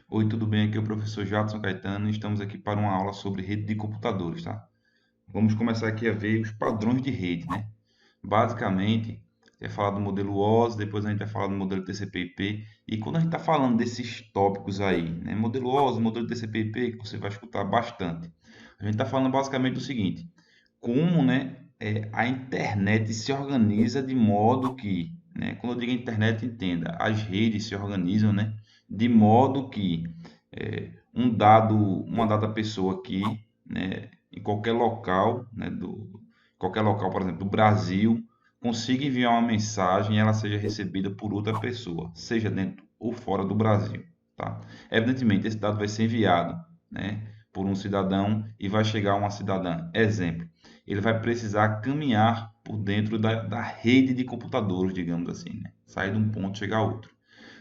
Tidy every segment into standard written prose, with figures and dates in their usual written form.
Oi, tudo bem? Aqui é o professor Jadson Caetano e estamos aqui para uma aula sobre rede de computadores, tá? Vamos começar aqui a ver os padrões de rede, né? Basicamente, vai falar do modelo OSI, depois a gente vai falar do modelo TCP/IP. E quando a gente está falando desses tópicos aí, né? Modelo OSI, modelo TCP/IP, que você vai escutar bastante. A gente está falando basicamente do seguinte: como, né, a internet se organiza de modo que, né, quando eu digo internet, entenda, as redes se organizam, né, de modo que uma dada pessoa aqui, né, em qualquer local, né, qualquer local, por exemplo, do Brasil, consiga enviar uma mensagem e ela seja recebida por outra pessoa, seja dentro ou fora do Brasil, tá? Evidentemente, esse dado vai ser enviado, né, por um cidadão e vai chegar a uma cidadã. Exemplo, ele vai precisar caminhar por dentro da rede de computadores, digamos assim, né? Sair de um ponto e chegar a outro.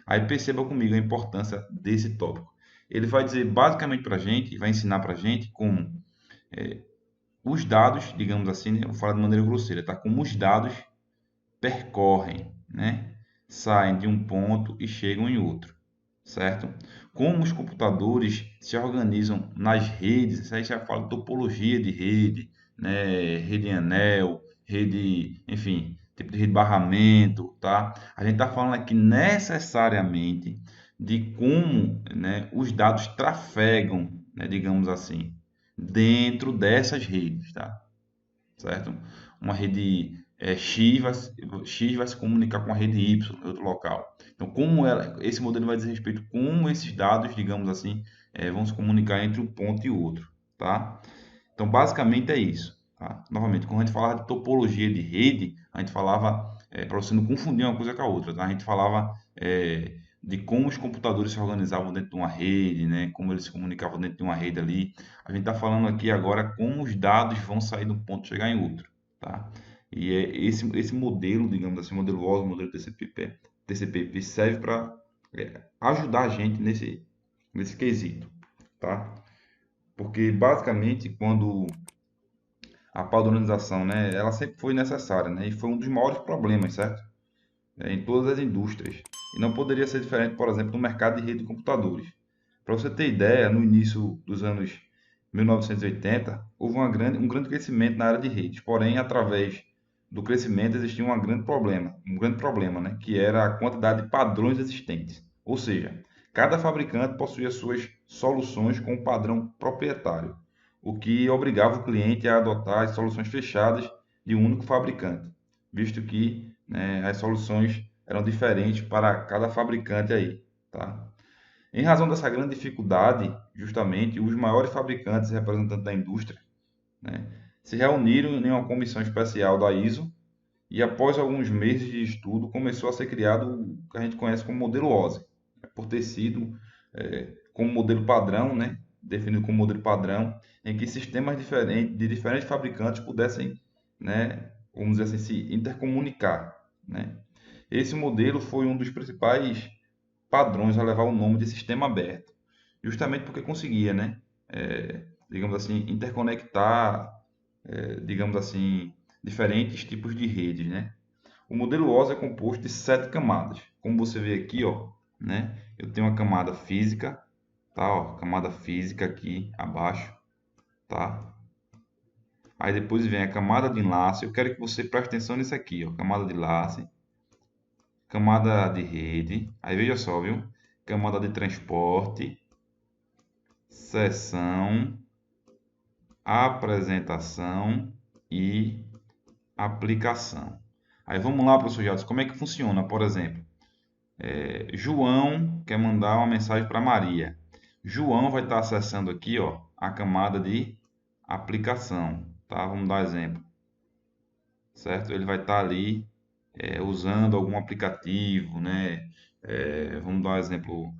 Aí perceba comigo a importância desse tópico. Ele vai dizer basicamente para a gente, vai ensinar para a gente como os dados, digamos assim, né? Vou falar de maneira grosseira, tá? Como os dados percorrem, né? Saem de um ponto e chegam em outro, certo? Como os computadores se organizam nas redes, isso aí já fala de topologia de rede, né? Rede em anel, rede, enfim, tipo de rede de barramento, tá? A gente está falando aqui necessariamente de como, né, os dados trafegam, né, digamos assim, dentro dessas redes, tá? Certo? Uma rede X vai se comunicar com a rede Y em outro local. Então, esse modelo vai dizer respeito a como esses dados, digamos assim, vão se comunicar entre um ponto e outro, tá? Então, basicamente é isso, tá? Novamente, quando a gente falava de topologia de rede, a gente falava, para você não confundir uma coisa com a outra, tá? A gente falava de como os computadores se organizavam dentro de uma rede, né? Como eles se comunicavam dentro de uma rede ali. A gente está falando aqui agora como os dados vão sair de um ponto e chegar em outro, tá? E é esse modelo, digamos assim, modelo OSI, modelo TCP/IP serve para ajudar a gente nesse quesito, tá? Porque basicamente quando a padronização, né, ela sempre foi necessária, né, e foi um dos maiores problemas, certo? Em todas as indústrias. E não poderia ser diferente, por exemplo, no mercado de rede de computadores. Para você ter ideia, no início dos anos 1980, houve um grande crescimento na área de redes. Porém, através do crescimento existia um grande problema, né, que era a quantidade de padrões existentes. Ou seja, cada fabricante possuía suas soluções com um padrão proprietário, o que obrigava o cliente a adotar as soluções fechadas de um único fabricante, visto que, né, as soluções eram diferentes para cada fabricante aí, tá? Em razão dessa grande dificuldade, justamente, os maiores fabricantes e representantes da indústria, né, se reuniram em uma comissão especial da ISO e, após alguns meses de estudo, começou a ser criado o que a gente conhece como modelo OSI, né, por ter sido como modelo padrão, né, definido como modelo padrão, em que sistemas diferentes de diferentes fabricantes pudessem, né, vamos dizer assim, se intercomunicar, né. Esse modelo foi um dos principais padrões a levar o nome de sistema aberto, justamente porque conseguia, né, digamos assim, interconectar, digamos assim, diferentes tipos de redes, né. O modelo OSI é composto de 7 camadas, como você vê aqui, ó, né, eu tenho uma camada física, tá, ó, camada física aqui abaixo, tá. Aí depois vem a camada de enlace. Eu quero que você preste atenção nisso aqui, ó, camada de enlace, camada de rede. Aí veja só, viu? Camada de transporte, seção, apresentação e aplicação. Aí vamos lá, professor Jadson, como é que funciona? Por exemplo, João quer mandar uma mensagem para Maria. João vai estar acessando aqui, ó, a camada de aplicação, tá? Vamos dar um exemplo, certo? Ele vai estar ali usando algum aplicativo, né? Vamos dar um exemplo,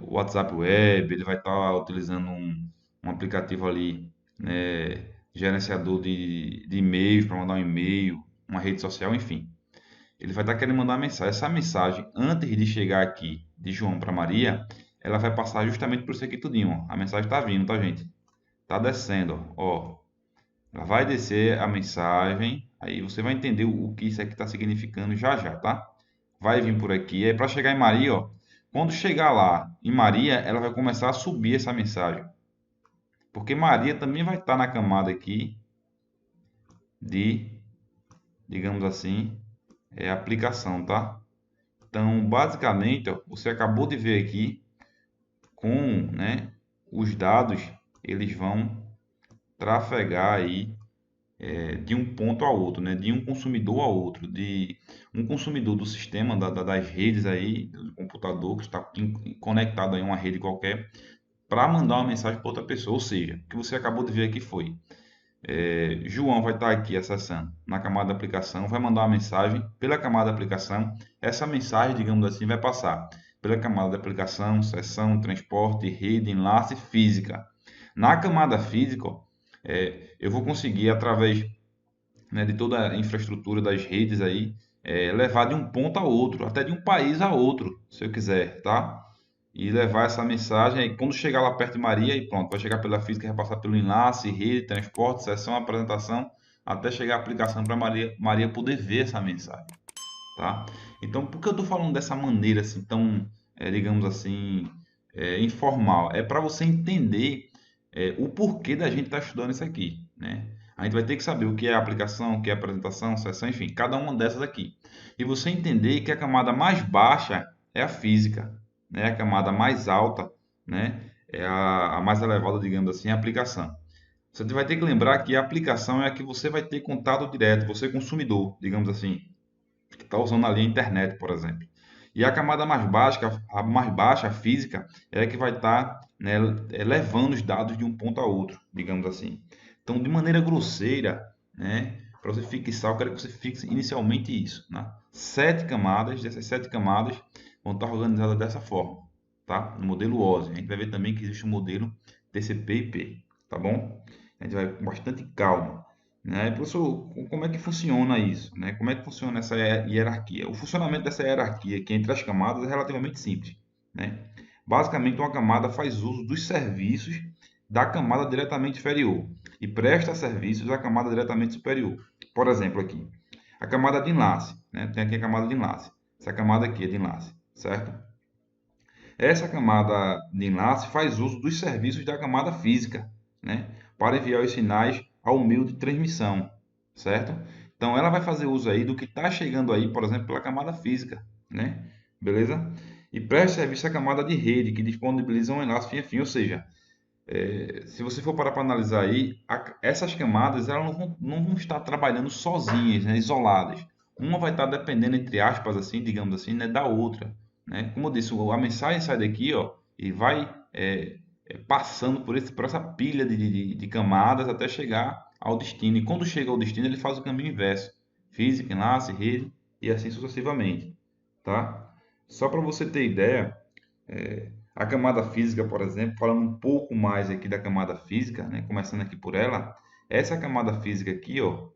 o WhatsApp Web, ele vai estar utilizando um aplicativo ali, né, gerenciador de e-mails para mandar um e-mail, uma rede social, enfim. Ele vai estar querendo mandar uma mensagem. Essa mensagem, antes de chegar aqui de João para Maria, ela vai passar justamente por isso aqui tudinho, ó. A mensagem está vindo, tá, gente? Tá descendo, ó. Ela vai descer a mensagem, aí você vai entender o que isso aqui está significando já já, tá? Vai vir por aqui, aí para chegar em Maria, ó, Quando chegar lá em Maria, ela vai começar a subir essa mensagem. Porque Maria também vai estar na camada aqui de, digamos assim, aplicação, tá? Então, basicamente, ó, você acabou de ver aqui com, né, os dados, eles vão trafegar aí de um ponto a outro, né, de um consumidor a outro, de um consumidor do sistema das redes aí, do computador que está conectado a uma rede qualquer, para mandar uma mensagem para outra pessoa. Ou seja, o que você acabou de ver aqui foi João vai estar aqui acessando na camada da aplicação, vai mandar uma mensagem pela camada da aplicação. Essa mensagem, digamos assim, vai passar pela camada da aplicação, seção, transporte, rede, enlace, física. Na camada física, eu vou conseguir, através, né, de toda a infraestrutura das redes aí, levar de um ponto a outro, até de um país a outro, se eu quiser, tá? E levar essa mensagem, aí quando chegar lá perto de Maria, e pronto, vai chegar pela física, vai passar pelo enlace, rede, transporte, sessão, apresentação, até chegar a aplicação para Maria poder ver essa mensagem, tá? Então, por que eu estou falando dessa maneira assim tão, digamos assim, informal? É para você entender o porquê da gente estar estudando isso aqui, né? A gente vai ter que saber o que é aplicação, o que é apresentação, sessão, enfim, cada uma dessas aqui. E você entender que a camada mais baixa é a física, né? A camada mais alta, né? É a mais elevada, digamos assim, é a aplicação. Você vai ter que lembrar que a aplicação é a que você vai ter contato direto, você consumidor, digamos assim, que está usando ali a internet, por exemplo. E a camada mais baixa, a física, é a que vai estar, né, levando os dados de um ponto a outro, digamos assim. Então, de maneira grosseira, né, para você fixar, eu quero que você fixe inicialmente isso, né? 7 camadas, dessas 7 camadas vão estar organizadas dessa forma, tá? No modelo OSI. A gente vai ver também que existe um modelo TCP/IP, tá bom? A gente vai com bastante calma, né? Professor, como é que funciona isso, né? Como é que funciona essa hierarquia? O funcionamento dessa hierarquia aqui entre as camadas é relativamente simples, né? Basicamente, uma camada faz uso dos serviços da camada diretamente inferior e presta serviços à camada diretamente superior. Por exemplo, aqui, a camada de enlace, né? Tem aqui a camada de enlace. Essa camada aqui é de enlace, certo? Essa camada de enlace faz uso dos serviços da camada física, né, para enviar os sinais ao meio de transmissão, certo? Então ela vai fazer uso aí do que está chegando aí, por exemplo, pela camada física, né? Beleza? E presta serviço à camada de rede, que disponibiliza um enlace fim a fim, ou seja, se você for parar para analisar aí, essas camadas elas não vão estar trabalhando sozinhas, né, isoladas. Uma vai estar dependendo, entre aspas, assim, digamos assim, né, da outra, né? Como eu disse, a mensagem sai daqui, ó, e vai passando por essa pilha de camadas até chegar ao destino. E quando chega ao destino, ele faz o caminho inverso: física, enlace, rede e assim sucessivamente, tá? Só para você ter ideia, a camada física, por exemplo, falando um pouco mais aqui da camada física, né? Começando aqui por ela, essa camada física aqui, ó,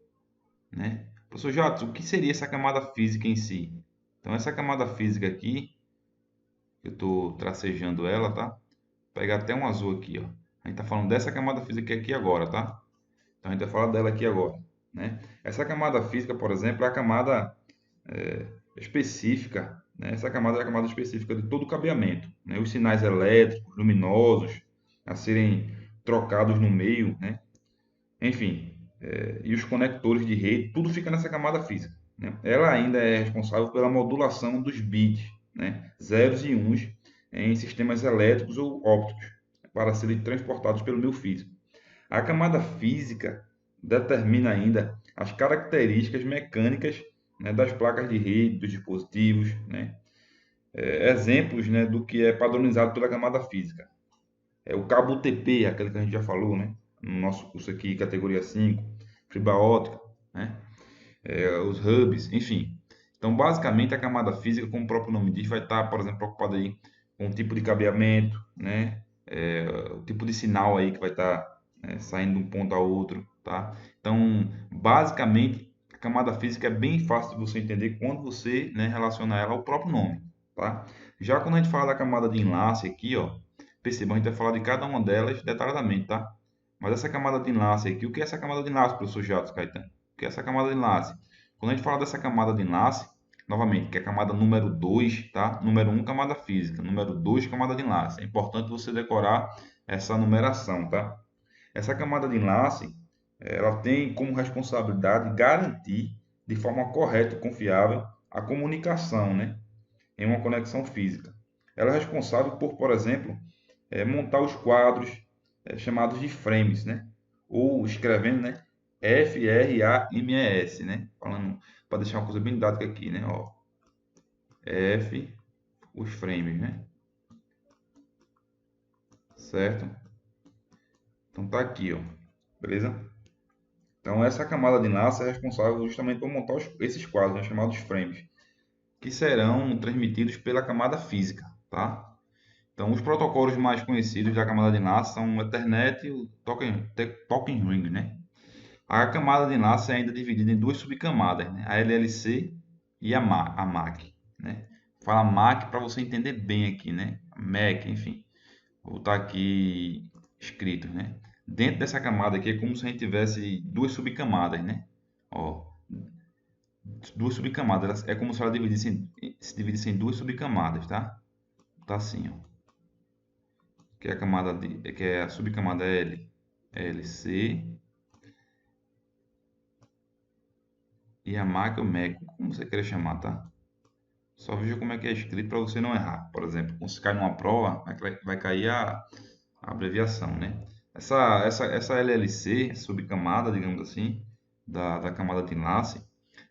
né? Professor Jota, o que seria essa camada física em si? Então, essa camada física aqui, eu estou tracejando ela, tá? Vou pegar até um azul aqui, ó. A gente está falando dessa camada física aqui agora, tá? Então, a gente vai falar dela aqui agora, né? Essa camada física, por exemplo, é a camada específica, né? Essa camada é a camada específica de todo o cabeamento, né? Os sinais elétricos, luminosos, a serem trocados no meio, né? Enfim, e os conectores de rede, tudo fica nessa camada física, né? Ela ainda é responsável pela modulação dos bits, né? Zeros e uns em sistemas elétricos ou ópticos, para serem transportados pelo meio físico. A camada física determina ainda as características mecânicas, né, das placas de rede, dos dispositivos, né? Exemplos, né, do que é padronizado pela camada física. É o cabo UTP, aquele que a gente já falou, né, no nosso curso aqui, categoria 5, fibra ótica, né? Os hubs, enfim. Então, basicamente, a camada física, como o próprio nome diz, vai estar, por exemplo, preocupada aí com o tipo de cabeamento, né? O tipo de sinal aí que vai estar, né, saindo de um ponto a outro, tá? Então, basicamente, a camada física é bem fácil de você entender quando você, né, relaciona ela ao próprio nome, tá? Já quando a gente fala da camada de enlace aqui, ó, perceba, a gente vai falar de cada uma delas detalhadamente, tá? Mas essa camada de enlace aqui, o que é essa camada de enlace, professor Jatos Caetano? Que é essa camada de enlace. Quando a gente fala dessa camada de enlace, novamente, que é a camada número 2, tá? Número 1, camada física. Número 2, camada de enlace. É importante você decorar essa numeração, tá? Essa camada de enlace, ela tem como responsabilidade garantir de forma correta e confiável a comunicação, né? Em uma conexão física. Ela é responsável por exemplo, montar os quadros chamados de frames, né? Ou escrevendo, né? FRAMES, né? Falando para deixar uma coisa bem didática aqui, né? Ó, F, os frames, né? Certo? Então tá aqui, ó. Beleza? Então essa camada de enlace é responsável justamente por montar esses quadros, né? Chamados frames, que serão transmitidos pela camada física, tá? Então, os protocolos mais conhecidos da camada de enlace são o Ethernet e o Token Ring, né? A camada de enlace é ainda dividida em duas subcamadas, né? A LLC e a MAC, né? Fala MAC para você entender bem aqui, né? MAC, enfim. Vou botar aqui escrito, né? Dentro dessa camada aqui é como se a gente tivesse duas subcamadas, né? Ó, duas subcamadas. É como se ela se dividisse em duas subcamadas, tá? Tá assim, ó. Que é a que é a subcamada LC e a MAC ou MEC, como você queira chamar, tá? Só veja como é que é escrito para você não errar. Por exemplo, quando você cai numa prova, vai cair a abreviação, né? Essa LLC, subcamada, digamos assim, da camada de enlace,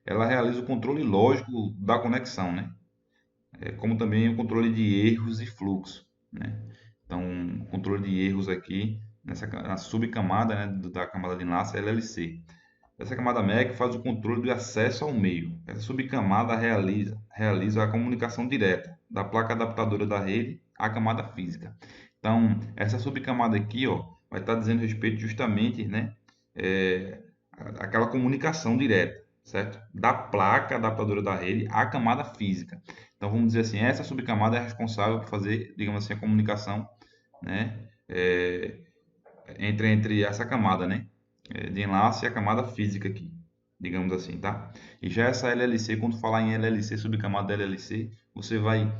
ela realiza o controle lógico da conexão, né? Como também o controle de erros e fluxo, né? Então, controle de erros aqui na subcamada, né, da camada de enlace é LLC. Essa camada MEC faz o controle do acesso ao meio. Essa subcamada realiza a comunicação direta da placa adaptadora da rede à camada física. Então, essa subcamada aqui, ó, vai estar dizendo respeito justamente, né, é, aquela comunicação direta, certo? Da placa adaptadora da rede à camada física. Então, vamos dizer assim, essa subcamada é responsável por fazer, digamos assim, a comunicação, né, entre essa camada, né, de enlace e a camada física aqui, digamos assim, tá? E já essa LLC, quando falar em LLC, subcamada LLC, você vai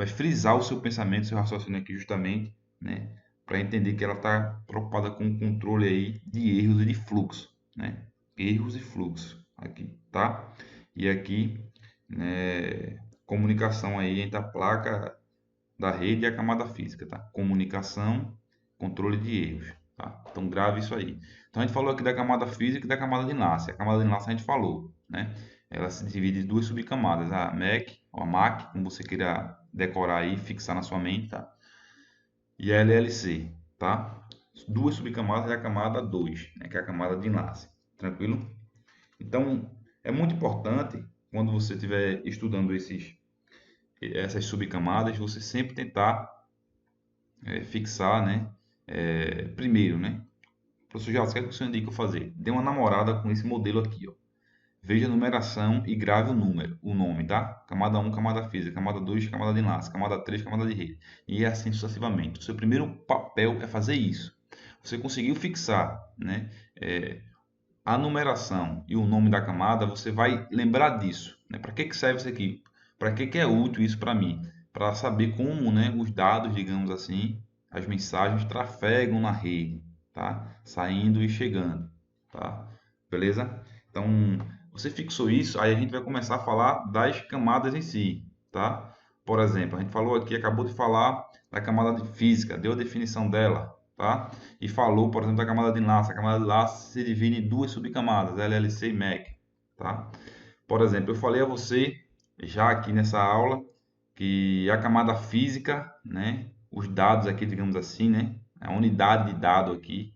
frisar o seu pensamento, seu raciocínio aqui justamente, né, para entender que ela está preocupada com o controle aí de erros e de fluxo, né? Erros e fluxo aqui, tá? E aqui, né, comunicação aí entre a placa da rede e a camada física, tá? Comunicação, controle de erros, tá? Então grave isso aí. Então a gente falou aqui da camada física e da camada de enlace. A camada de enlace a gente falou, né? Ela se divide em duas subcamadas, a MEC ou a MAC, como você queira decorar aí, fixar na sua mente, tá? E a LLC, tá? Duas subcamadas e a camada 2, né? Que é a camada de enlace. Tranquilo? Então, é muito importante quando você estiver estudando essas subcamadas, você sempre tentar fixar, né? Primeiro, né? Professor Jales, o que é que você indica eu fazer? Dê uma namorada com esse modelo aqui, ó. Veja a numeração e grave o nome, tá? Camada 1, camada física, camada 2, camada de enlace, camada 3, camada de rede. E assim sucessivamente. O seu primeiro papel é fazer isso. Você conseguiu fixar, né, a numeração e o nome da camada, você vai lembrar disso, né? Para que serve isso aqui? Para que é útil isso para mim? Para saber como, né, os dados, digamos assim, as mensagens trafegam na rede, tá? Saindo e chegando, tá? Beleza? Então, você fixou isso, aí a gente vai começar a falar das camadas em si, tá? Por exemplo, a gente falou aqui, acabou de falar da camada de física, deu a definição dela, tá? E falou, por exemplo, da camada de enlace. A camada de enlace se divide em duas subcamadas, LLC e MEC, tá? Por exemplo, eu falei a você já aqui nessa aula que a camada física, né, os dados aqui, digamos assim, né, a unidade de dado aqui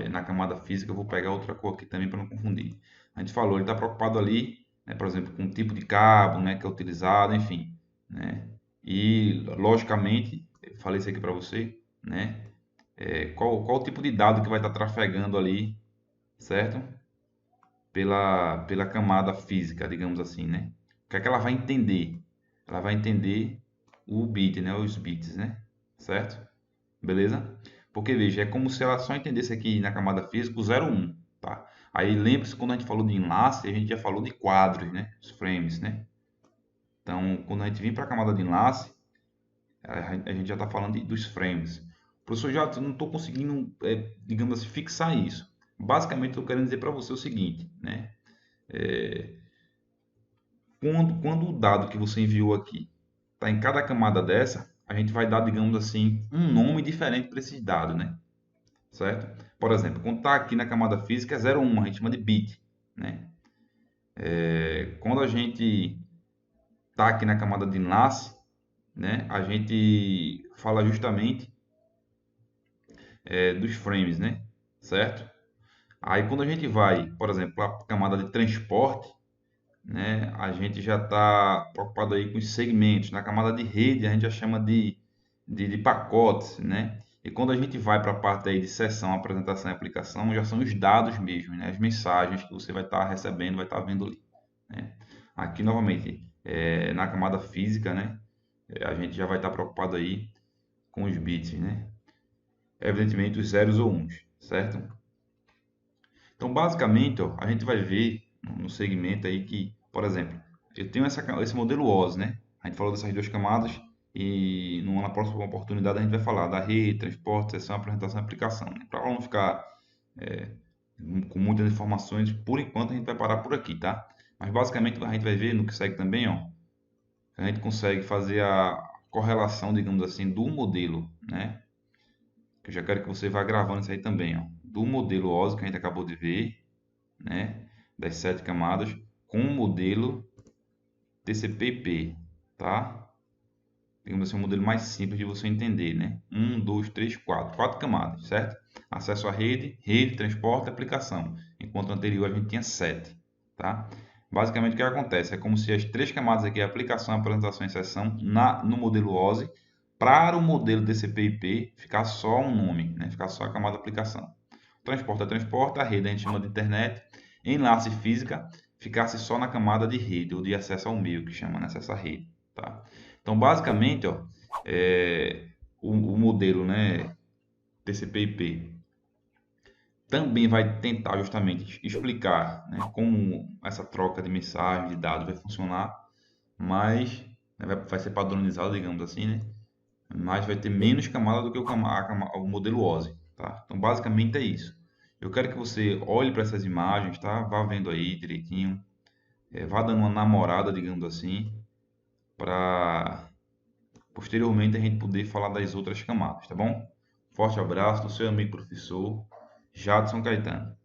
na camada física, eu vou pegar outra cor aqui também para não confundir. A gente falou, ele está preocupado ali, né, por exemplo, com o tipo de cabo, né, que é utilizado, enfim, né? E logicamente, eu falei isso aqui para você, né? Qual o tipo de dado que vai estar trafegando ali, certo? Pela camada física, digamos assim, né? O que é que ela vai entender? Ela vai entender o bit, né? Os bits, né? Certo? Beleza? Porque veja, é como se ela só entendesse aqui na camada física o 0, 1, tá? Aí lembre-se, quando a gente falou de enlace, a gente já falou de quadros, né? Os frames, né? Então, quando a gente vir para a camada de enlace, a gente já está falando dos frames. Professor, já não estou conseguindo, digamos assim, fixar isso. Basicamente, eu estou querendo dizer para você o seguinte, né? Quando o dado que você enviou aqui está em cada camada dessa, a gente vai dar, digamos assim, um nome diferente para esses dados, né? Certo? Por exemplo, quando está aqui na camada física é 01, a gente chama de bit, né? Quando a gente está aqui na camada de enlace, né? A gente fala justamente dos frames, né? Certo? Aí quando a gente vai, por exemplo, para a camada de transporte, né? A gente já está preocupado aí com os segmentos. Na camada de rede a gente já chama de pacotes, né? E quando a gente vai para a parte aí de sessão, apresentação e aplicação, já são os dados mesmo, né? As mensagens que você vai estar recebendo, vai estar vendo ali, né? Aqui novamente, na camada física, né? A gente já vai estar preocupado aí com os bits, né? Evidentemente os zeros ou uns, certo? Então, basicamente, ó, a gente vai ver no segmento aí que, por exemplo, eu tenho esse modelo OS, né? A gente falou dessas duas camadas e na próxima oportunidade a gente vai falar da rede, transporte, sessão, apresentação e aplicação, né? Para não ficar é, com muitas informações, por enquanto a gente vai parar por aqui, tá? Mas basicamente a gente vai ver no que segue também, ó, a gente consegue fazer a correlação, digamos assim, do modelo, né? Que eu já quero que você vá gravando isso aí também, ó, do modelo OSI que a gente acabou de ver, né, das 7 camadas, com o modelo TCP/IP, tá? Digamos assim, um modelo mais simples de você entender, né? 4 camadas, certo? Acesso à rede, rede, transporte, aplicação. Enquanto anterior a gente tinha 7, tá? Basicamente o que acontece é como se as 3 camadas aqui, aplicação, apresentação e sessão, no modelo OSI, para o modelo TCP/IP ficar só um nome, né? Ficar só a camada aplicação. Transporte é transporte, a rede a gente chama de internet, enlace física ficasse só na camada de rede ou de acesso ao meio, que chama, né? Acesso à rede, tá? Então, basicamente, ó, o modelo, né, TCP/IP também vai tentar justamente explicar, né, como essa troca de mensagem, de dados vai funcionar, mas né, vai ser padronizado, digamos assim, né? Mas vai ter menos camada do que o modelo OSI, tá? Então, basicamente é isso. Eu quero que você olhe para essas imagens, tá? Vá vendo aí direitinho, vá dando uma namorada, digamos assim, para posteriormente a gente poder falar das outras camadas, tá bom? Forte abraço do seu amigo professor Jadson Caetano.